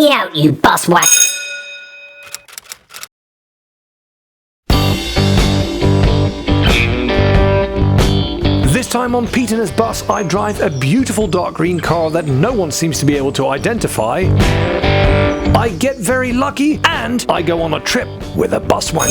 me out, you buswhack. This time on Pete and his bus, I drive a beautiful dark green car that no one seems to be able to identify. I get very lucky, and I go on a trip with a buswank.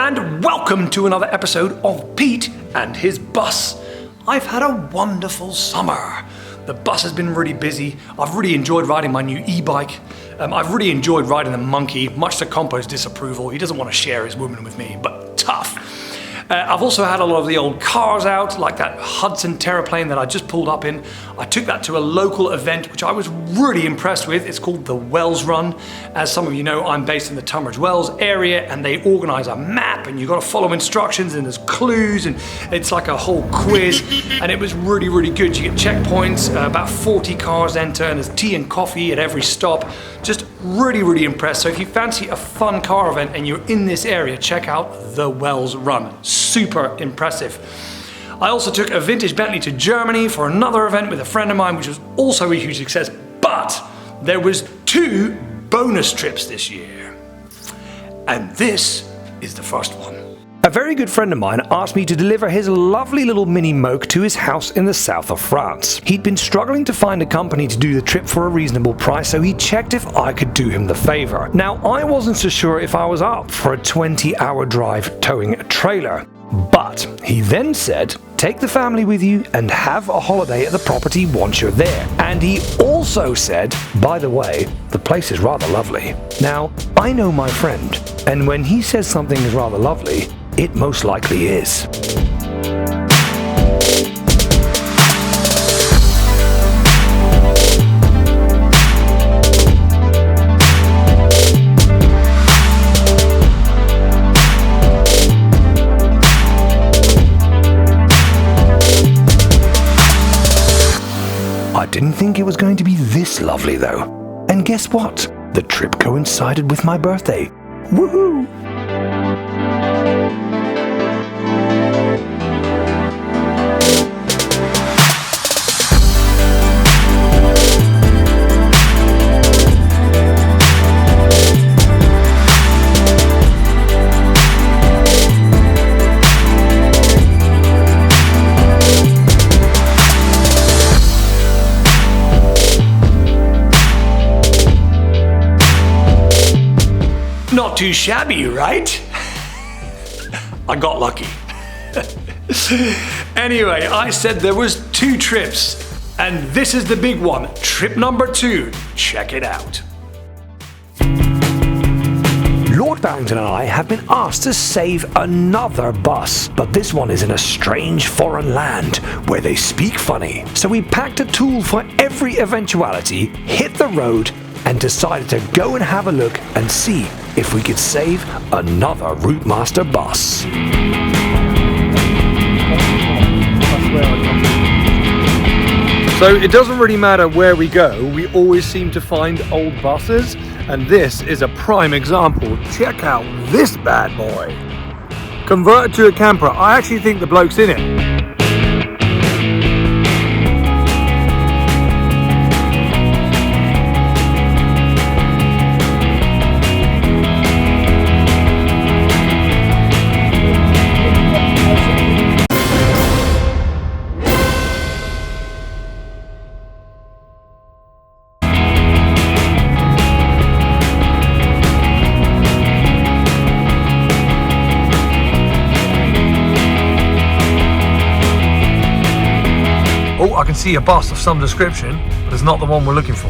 And welcome to another episode of Pete and his bus. I've had a wonderful summer. The bus has been really busy. I've really enjoyed riding my new e-bike. I've really enjoyed riding the monkey, much to Compo's disapproval. He doesn't want to share his woman with me, but tough. I've also had a lot of the old cars out, like that Hudson Terraplane that I just pulled up in. I took that to a local event, which I was really impressed with. It's called the Wells Run. As some of you know, I'm based in the Tunbridge Wells area, and they organize a map, and you've got to follow instructions, and there's clues, and it's like a whole quiz, and it was really, really good. You get checkpoints, about 40 cars enter, and there's tea and coffee at every stop. Just really, really impressed. So if you fancy a fun car event and you're in this area, check out the Wells Run. Super impressive. I also took a vintage Bentley to Germany for another event with a friend of mine, which was also a huge success, but there was 2 bonus trips this year. And this is the first one. A very good friend of mine asked me to deliver his lovely little mini moke to his house in the south of France. He'd been struggling to find a company to do the trip for a reasonable price, so he checked if I could do him the favor. Now, I wasn't so sure if I was up for a 20-hour drive towing a trailer, but he then said, take the family with you and have a holiday at the property once you're there. And he also said, by the way, the place is rather lovely. Now, I know my friend, and when he says something is rather lovely, it most likely is. I didn't think it was going to be this lovely though. And guess what? The trip coincided with my birthday. Woohoo! Not too shabby, right? I got lucky. Anyway, I said there was 2 trips, and this is the big one, trip number 2. Check it out. Lord Barrington and I have been asked to save another bus, but this one is in a strange foreign land where they speak funny. So we packed a tool for every eventuality, hit the road, and decided to go and have a look and see if we could save another Route Master bus. So it doesn't really matter where we go, we always seem to find old buses, And this is a prime example. Check out this bad boy. Converted to a camper. I actually think the bloke's in it. Oh, I can see a bus of some description, but it's not the one we're looking for.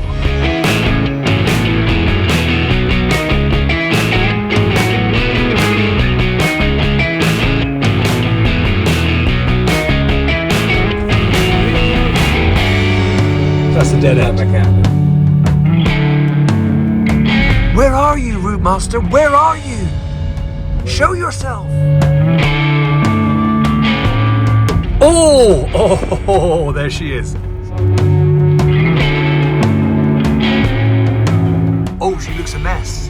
That's a dead end. Where are you, Route Master? Where are you? Show yourself. Oh, there she is. Oh, she looks a mess.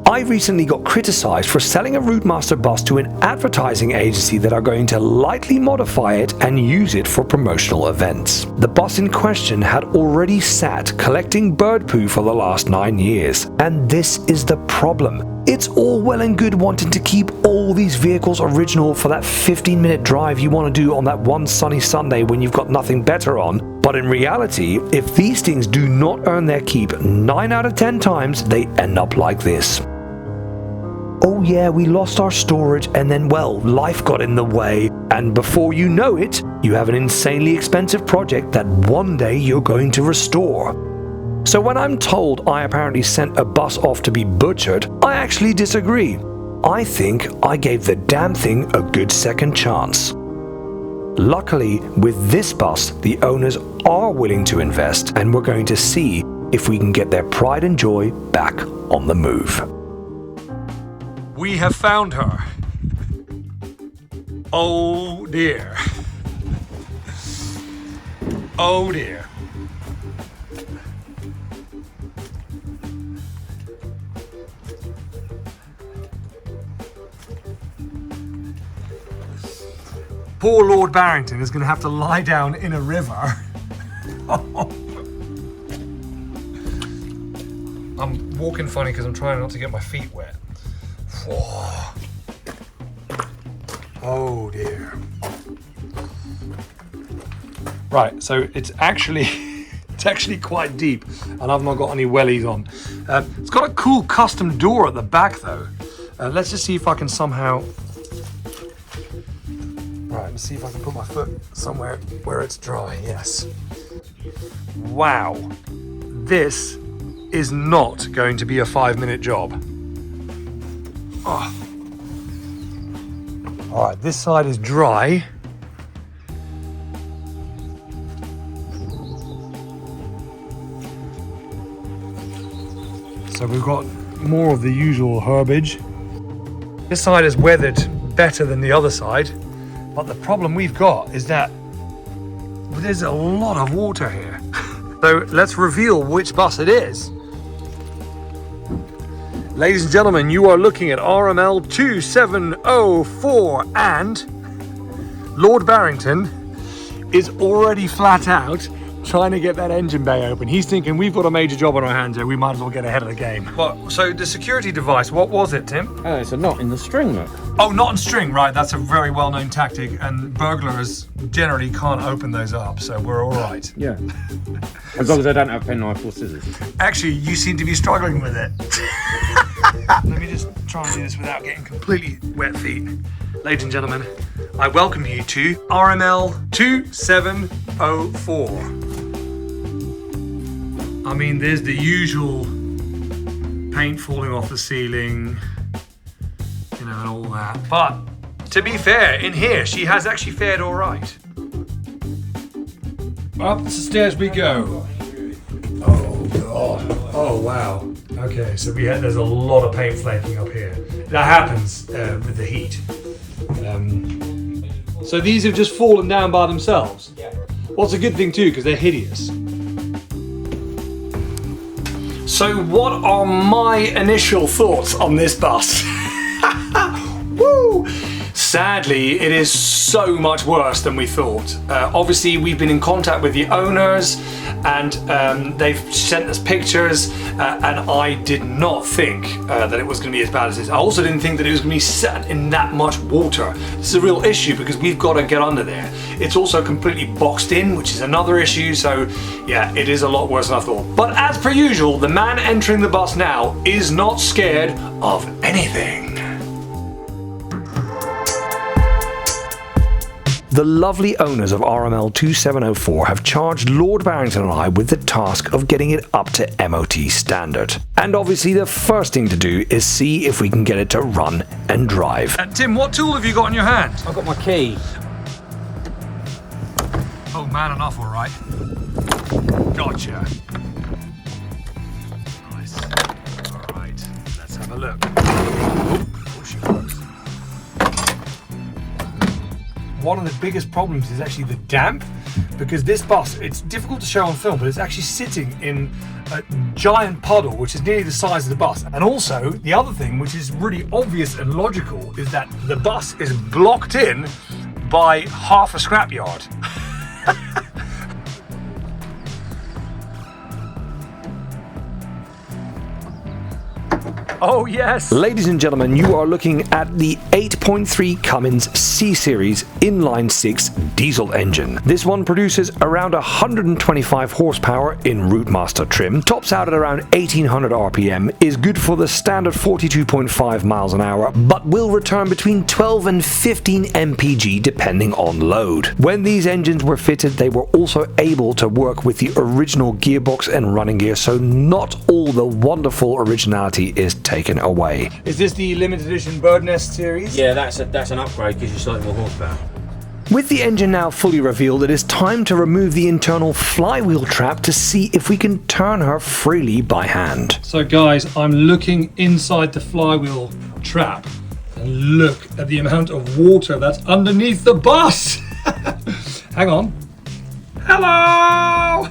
I recently got criticised for selling a Routemaster bus to an advertising agency that are going to lightly modify it and use it for promotional events. The bus in question had already sat collecting bird poo for the last 9 years, and this is the problem. It's all well and good wanting to keep all these vehicles original for that 15-minute drive you want to do on that one sunny Sunday when you've got nothing better on. But in reality, if these things do not earn their keep, 9 out of 10 times they end up like this. Oh yeah, we lost our storage and then, well, life got in the way, and before you know it, you have an insanely expensive project that one day you're going to restore. So when I'm told I apparently sent a bus off to be butchered, I actually disagree. I think I gave the damn thing a good second chance. Luckily, with this bus, the owners are willing to invest, and we're going to see if we can get their pride and joy back on the move. We have found her. Oh dear. Oh dear. Poor Lord Barrington is going to have to lie down in a river. I'm walking funny because I'm trying not to get my feet wet. Oh dear. Right, so it's actually quite deep, and I've not got any wellies on. It's got a cool custom door at the back though. Let's just see if I can somehow. Right, let's see if I can put my foot somewhere where it's dry. Yes. Wow, this is not going to be a 5-minute job. Oh. All right, this side is dry. So we've got more of the usual herbage. This side is weathered better than the other side, but the problem we've got is that there's a lot of water here. So let's reveal which bus it is. Ladies and gentlemen, you are looking at RML 2704, and Lord Barrington is already flat out trying to get that engine bay open. He's thinking, we've got a major job on our hands here, we might as well get ahead of the game. Well, so the security device, what was it, Tim? It's a knot in the string, look. Oh, knot and string, right, that's a very well-known tactic, and burglars generally can't open those up, so we're all right. Yeah. As long as I don't have penknife or scissors. Actually, you seem to be struggling with it. Let me just try and do this without getting completely wet feet. Ladies and gentlemen, I welcome you to RML 2704. I mean, there's the usual paint falling off the ceiling, you know, and all that. But to be fair, in here, she has actually fared all right. Up the stairs we go. Oh God! Oh wow! Okay, so there's a lot of paint flaking up here. that happens with the heat. So these have just fallen down by themselves. Well, it's a good thing too, because they're hideous. So what are my initial thoughts on this bus? Woo! Sadly, it is so much worse than we thought. Obviously, we've been in contact with the owners and they've sent us pictures and I did not think that it was going to be as bad as this. I also didn't think that it was going to be sat in that much water. This is a real issue because we've got to get under there. It's also completely boxed in, which is another issue, so yeah, it is a lot worse than I thought. But as per usual, the man entering the bus now is not scared of anything. The lovely owners of RML 2704 have charged Lord Barrington and I with the task of getting it up to MOT standard. And obviously the first thing to do is see if we can get it to run and drive. Tim, what tool have you got in your hand? I've got my key. Oh, man enough, all right. Gotcha. Nice. All right, let's have a look. Oh, she goes. One of the biggest problems is actually the damp, because this bus, it's difficult to show on film, but it's actually sitting in a giant puddle which is nearly the size of the bus. And also, the other thing which is really obvious and logical is that the bus is blocked in by half a scrapyard. Oh yes! Ladies and gentlemen, you are looking at the 8.3 Cummins C-Series inline 6 diesel engine. This one produces around 125 horsepower in Routemaster trim, tops out at around 1800 RPM, is good for the standard 42.5 miles an hour, but will return between 12 and 15 mpg depending on load. When these engines were fitted, they were also able to work with the original gearbox and running gear, so not all the wonderful originality is taken away. Is this the limited edition Bird Nest series? Yeah, that's an upgrade, gives you slightly more horsepower. With the engine now fully revealed, it is time to remove the internal flywheel trap to see if we can turn her freely by hand. So guys, I'm looking inside the flywheel trap and look at the amount of water that's underneath the bus. Hang on. Hello!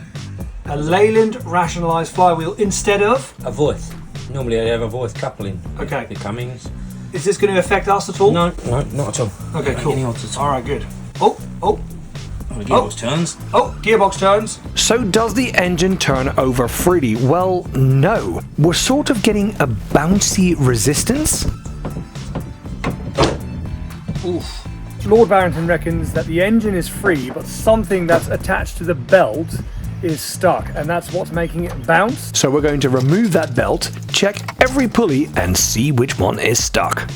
A Leyland rationalised flywheel instead of? A Voith. Normally I have a Voith coupling. Okay. The Cummins. Is this going to affect us at all? No, not at all. Okay, cool. Alright, good. Oh, the gearbox turns. Oh, gearbox turns. So does the engine turn over freely? Well, no. We're sort of getting a bouncy resistance. Oof. Lord Barrington reckons that the engine is free, but something that's attached to the belt is stuck, and that's what's making it bounce. So we're going to remove that belt, check every pulley, and see which one is stuck.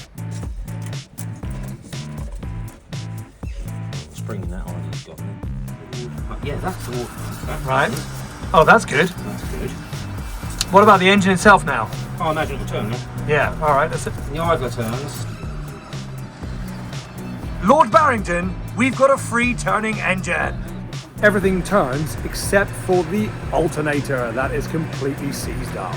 Springing that on, he's got me. Yeah, that's all. Right. Oh, that's good. That's good. What about the engine itself now? I imagine it will turn, no? Yeah, alright, that's it. The idler turns. Lord Barrington, we've got a free turning engine. Everything turns except for the alternator that is completely seized up.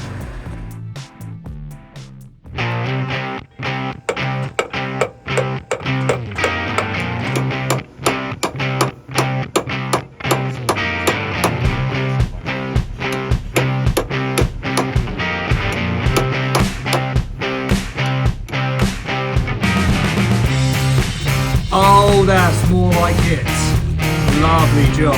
Oh, that's more like it. Lovely job.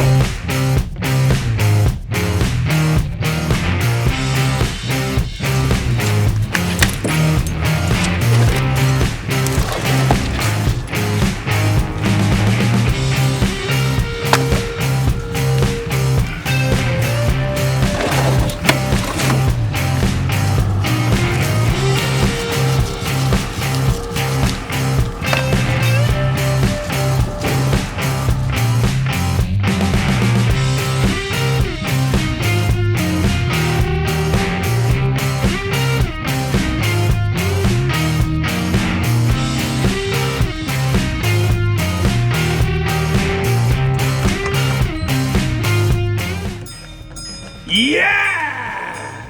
Yeah!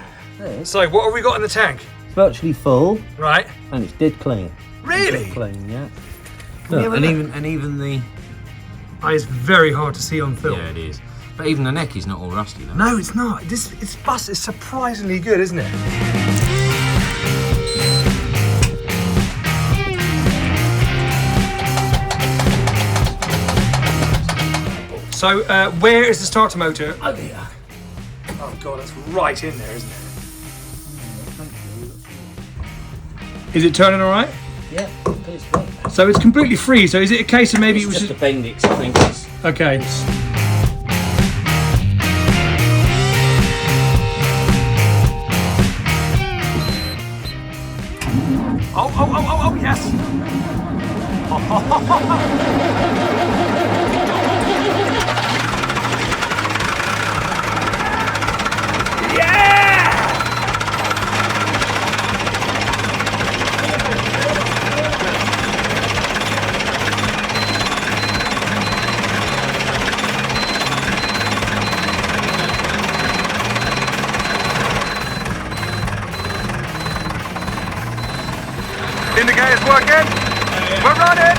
So what have we got in the tank? Virtually full. Right. And it's dead clean. Really? Dead clean, yeah. Can you Look, have a and even the it's very hard to see on film. yeah, it is. But even the neck is not all rusty though. No, it's not. This bus is surprisingly good, isn't it? So, where is the starter motor? Oh, yeah. Oh god, it's right in there, isn't it? Is it turning all right? Yeah, it's great. So it's completely free. So is it a case of maybe It's it was just a Bendix, I think. okay? Oh, yes! Yeah! Indicator's working. We're running.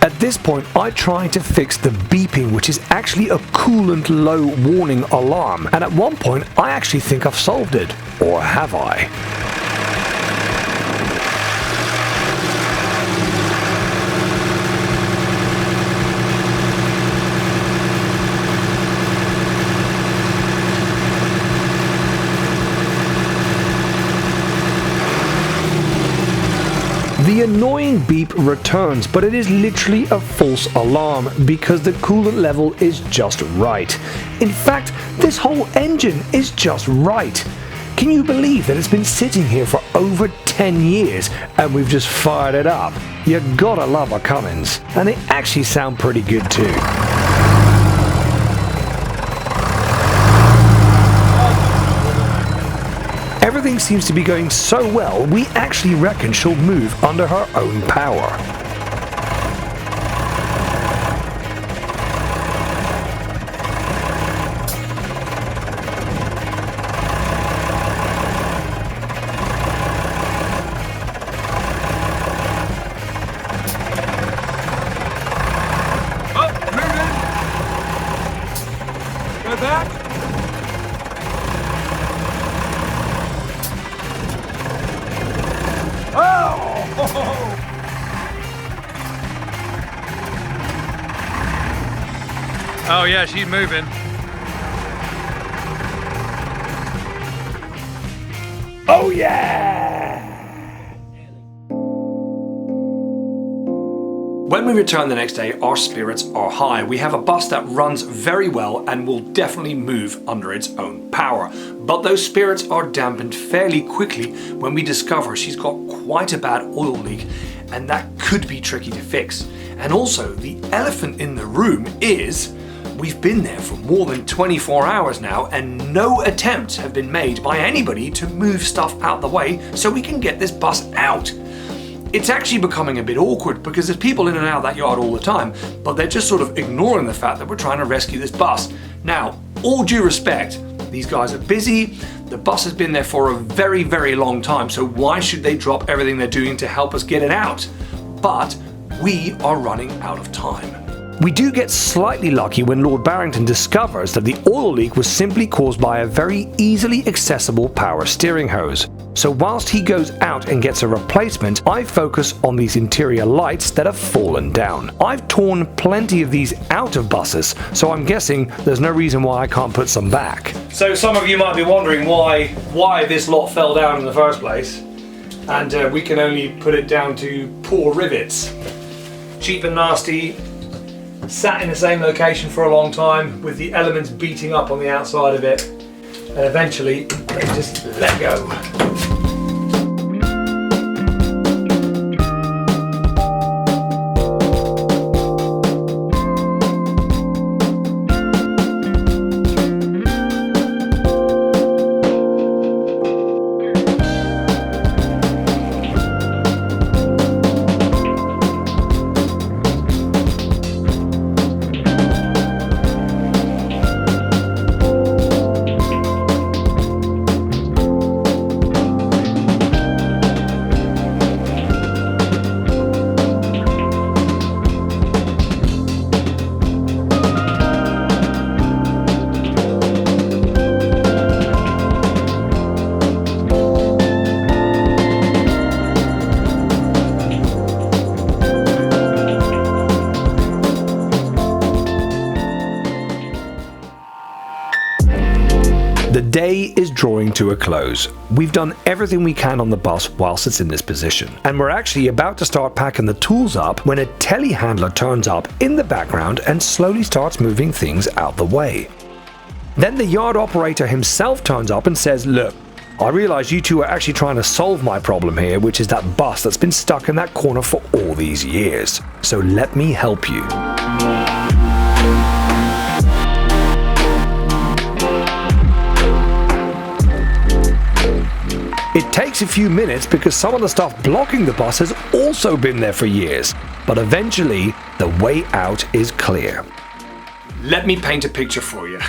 At this point, I tried to fix the beeping, which is actually a coolant low warning alarm. And at one point, I actually think I've solved it. Or have I? The annoying beep returns, but it is literally a false alarm because the coolant level is just right. In fact, this whole engine is just right. Can you believe that it's been sitting here for over 10 years and we've just fired it up? You gotta love a Cummins, and they actually sound pretty good too. Everything seems to be going so well, we actually reckon she'll move under her own power. Oh, moving! Go back! Oh yeah, she's moving. Oh yeah! When we return the next day, our spirits are high. We have a bus that runs very well and will definitely move under its own power. But those spirits are dampened fairly quickly when we discover she's got quite a bad oil leak, and that could be tricky to fix. And also, the elephant in the room is we've been there for more than 24 hours now and no attempts have been made by anybody to move stuff out the way so we can get this bus out. It's actually becoming a bit awkward because there's people in and out of that yard all the time, but they're just sort of ignoring the fact that we're trying to rescue this bus. Now, all due respect, these guys are busy, the bus has been there for a very, very long time, so why should they drop everything they're doing to help us get it out? But we are running out of time. We do get slightly lucky when Lord Barrington discovers that the oil leak was simply caused by a very easily accessible power steering hose. So whilst he goes out and gets a replacement, I focus on these interior lights that have fallen down. I've torn plenty of these out of buses, so I'm guessing there's no reason why I can't put some back. So some of you might be wondering why this lot fell down in the first place, and we can only put it down to poor rivets. Cheap and nasty, sat in the same location for a long time with the elements beating up on the outside of it, and eventually they just let go. day is drawing to a close. We've done everything we can on the bus whilst it's in this position, and we're actually about to start packing the tools up when a telehandler turns up in the background and slowly starts moving things out the way. Then the yard operator himself turns up and says, "Look, I realise you two are actually trying to solve my problem here, which is that bus that's been stuck in that corner for all these years. So let me help you." It takes a few minutes because some of the stuff blocking the bus has also been there for years, but eventually the way out is clear. Let me paint a picture for you.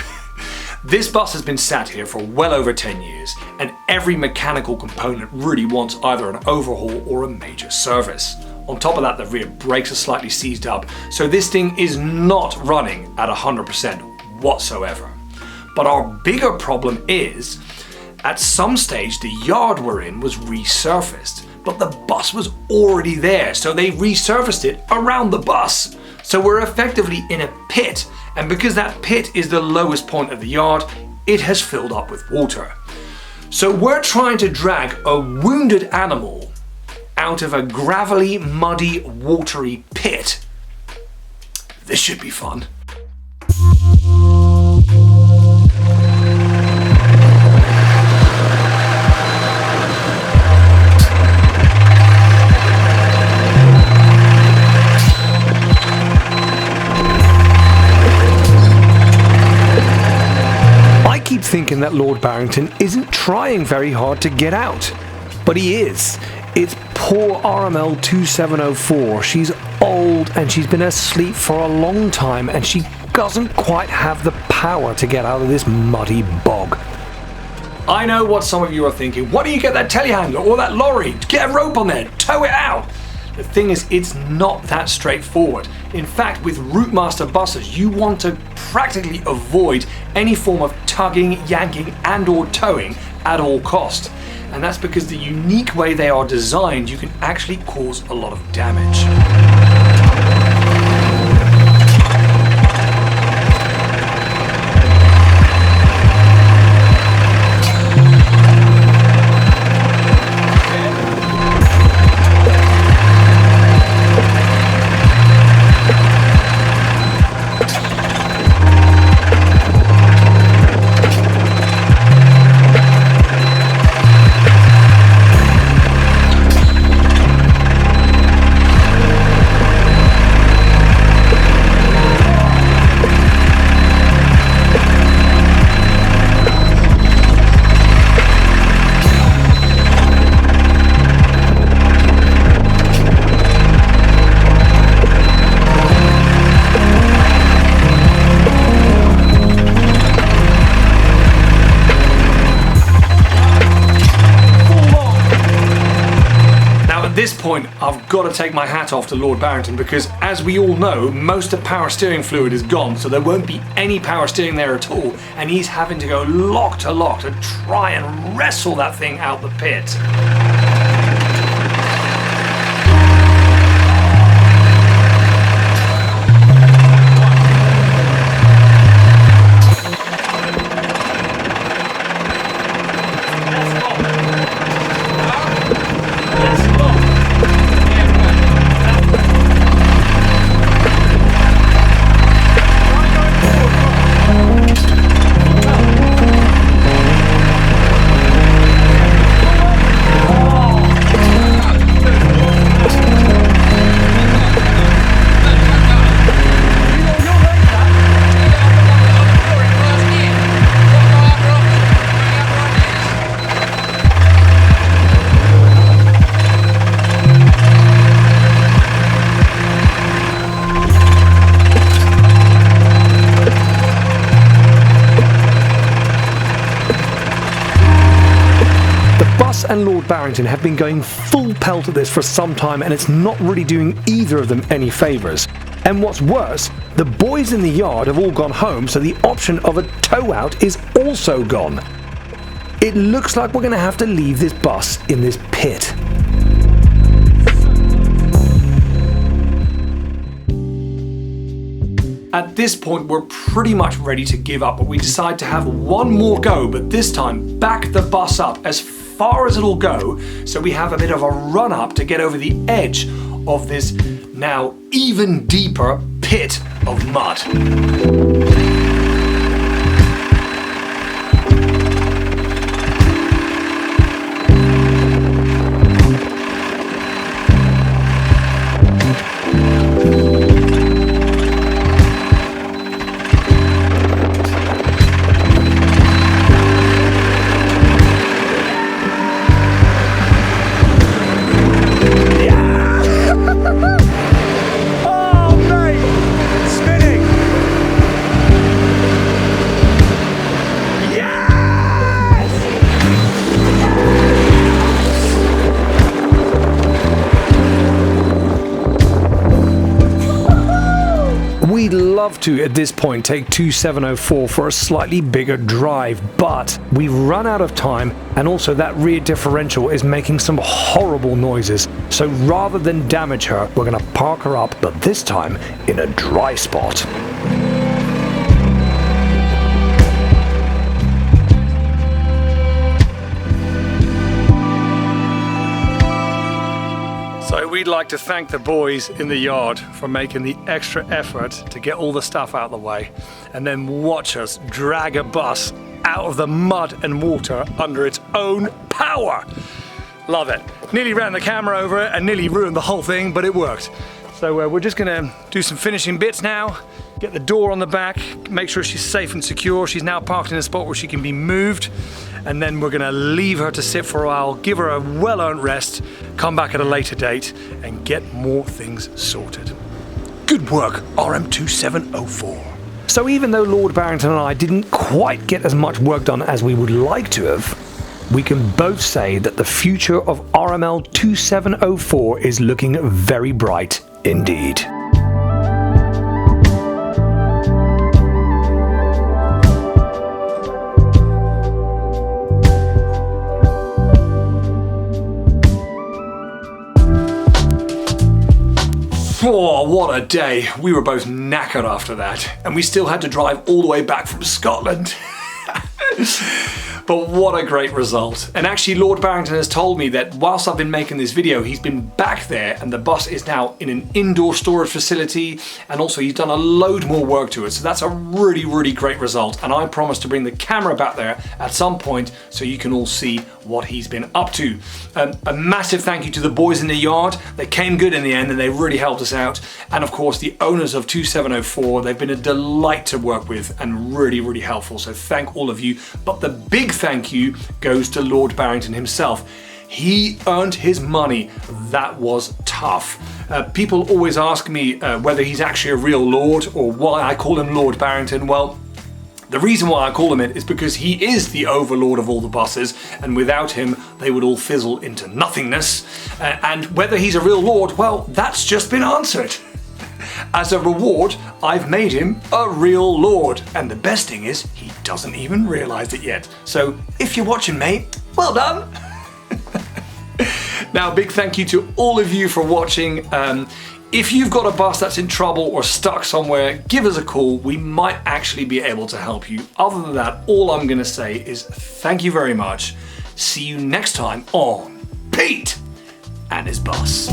This bus has been sat here for well over 10 years, and every mechanical component really wants either an overhaul or a major service. On top of that, the rear brakes are slightly seized up, so this thing is not running at 100% whatsoever. But our bigger problem is, at some stage the yard we're in was resurfaced, but the bus was already there, so they resurfaced it around the bus. So we're effectively in a pit, and because that pit is the lowest point of the yard, it has filled up with water. So we're trying to drag a wounded animal out of a gravelly, muddy, watery pit. This should be fun. Thinking that Lord Barrington isn't trying very hard to get out, but he is. It's poor RML 2704. She's old and she's been asleep for a long time, and she doesn't quite have the power to get out of this muddy bog. I know what some of you are thinking. Why don't you get that telehandler or that lorry? Get a rope on there, tow it out. The thing is, it's not that straightforward. In fact, with Routemaster buses, you want to practically avoid any form of tugging, yanking and or towing at all cost. And that's because the unique way they are designed, you can actually cause a lot of damage. At this point, I've got to take my hat off to Lord Barrington, because as we all know, most of power steering fluid is gone, so there won't be any power steering there at all, and he's having to go lock to try and wrestle that thing out the pit. And Lord Barrington have been going full pelt at this for some time, and it's not really doing either of them any favours. And what's worse, the boys in the yard have all gone home, so the option of a tow out is also gone. It looks like we're going to have to leave this bus in this pit. At this point, we're pretty much ready to give up, but we decide to have one more go, but this time back the bus up as far as it'll go, so we have a bit of a run up to get over the edge of this now even deeper pit of mud. We'd love to, at this point, take 2704 for a slightly bigger drive, but we've run out of time, and also that rear differential is making some horrible noises. So rather than damage her, we're going to park her up, but this time in a dry spot. So we'd like to thank the boys in the yard for making the extra effort to get all the stuff out of the way, and then watch us drag a bus out of the mud and water under its own power. Love it. Nearly ran the camera over it and nearly ruined the whole thing, but it worked. So we're just gonna do some finishing bits now, get the door on the back, make sure she's safe and secure. She's now parked in a spot where she can be moved, and then we're gonna leave her to sit for a while, give her a well-earned rest, come back at a later date and get more things sorted. Good work, RM2704. So even though Lord Barrington and I didn't quite get as much work done as we would like to have, we can both say that the future of RML 2704 is looking very bright indeed. Oh, what a day. We were both knackered after that, and we still had to drive all the way back from Scotland. But what a great result. And actually Lord Barrington has told me that whilst I've been making this video, he's been back there and the bus is now in an indoor storage facility, and also he's done a load more work to it. So that's a really, really great result. And I promise to bring the camera back there at some point so you can all see what he's been up to. A massive thank you to the boys in the yard. They came good in the end and they really helped us out. And of course the owners of 2704, they've been a delight to work with and really, really helpful. So thank all of you. But the big thank you goes to Lord Barrington himself. He earned his money. That was tough. People always ask me whether he's actually a real lord or why I call him Lord Barrington. Well, the reason why I call him it is because he is the overlord of all the buses, and without him they would all fizzle into nothingness. And whether he's a real lord, well, that's just been answered. As a reward, I've made him a real lord, and the best thing is he doesn't even realise it yet. So if you're watching, mate, well done. Now, a big thank you to all of you for watching. If you've got a bus that's in trouble or stuck somewhere, give us a call. We might actually be able to help you. Other than that, all I'm going to say is thank you very much. See you next time on Pete and his bus.